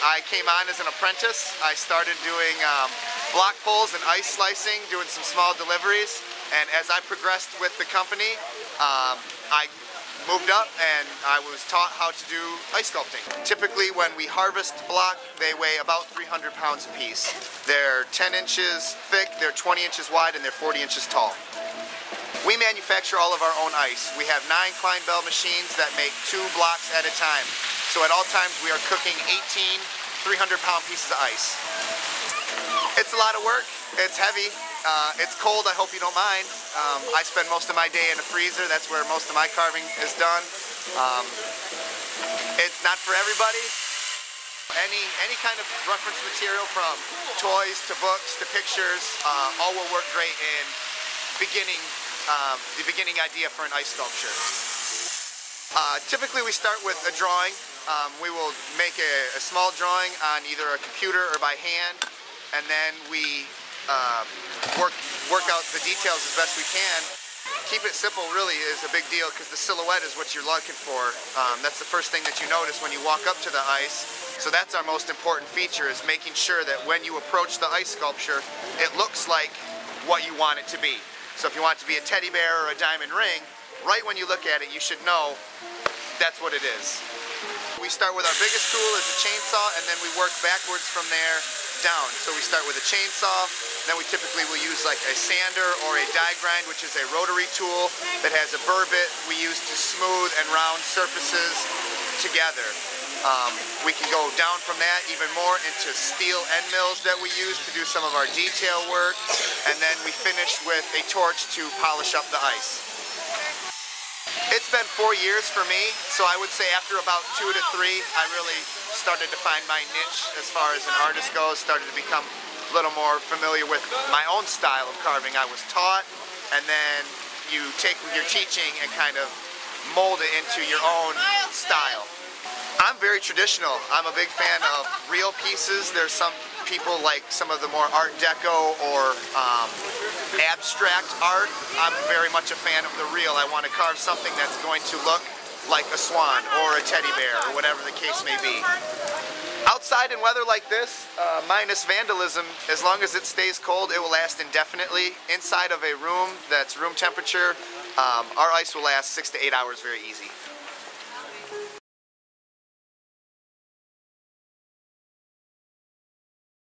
I came on as an apprentice. I started doing block pulls and ice slicing, doing some small deliveries, and as I progressed with the company, I moved up and I was taught how to do ice sculpting. Typically when we harvest block, they weigh about 300 pounds a piece. They're 10 inches thick, they're 20 inches wide, and they're 40 inches tall. We manufacture all of our own ice. We have 9 Klein Bell machines that make 2 blocks at a time. So at all times we are cooking 18 300-pound pieces of ice. It's a lot of work, it's heavy, it's cold, I hope you don't mind. I spend most of my day in a freezer, that's where most of my carving is done. It's not for everybody. Any kind of reference material from toys to books to pictures, all will work great in the beginning idea for an ice sculpture. Typically we start with a drawing. We will make a small drawing on either a computer or by hand, and then we work out the details as best we can. Keep it simple really is a big deal because the silhouette is what you're looking for. That's the first thing that you notice when you walk up to the ice. So that's our most important feature, is making sure that when you approach the ice sculpture, it looks like what you want it to be. So if you want it to be a teddy bear or a diamond ring, right when you look at it, you should know that's what it is. We start with our biggest tool is a chainsaw, and then we work backwards from there down. So we start with a chainsaw, then we typically will use like a sander or a die grind, which is a rotary tool that has a burr bit we use to smooth and round surfaces together. We can go down from that even more into steel end mills that we use to do some of our detail work, and then we finish with a torch to polish up the ice. It's been 4 years for me, so I would say after about 2 to 3, I really started to find my niche as far as an artist goes, started to become a little more familiar with my own style of carving. I was taught, and then you take your teaching and kind of mold it into your own style. I'm very traditional. I'm a big fan of real pieces. There's some people like some of the more Art Deco or abstract art. I'm very much a fan of the real. I want to carve something that's going to look like a swan or a teddy bear or whatever the case may be. Outside in weather like this, minus vandalism, as long as it stays cold, it will last indefinitely. Inside of a room that's room temperature, our ice will last 6 to 8 hours very easy.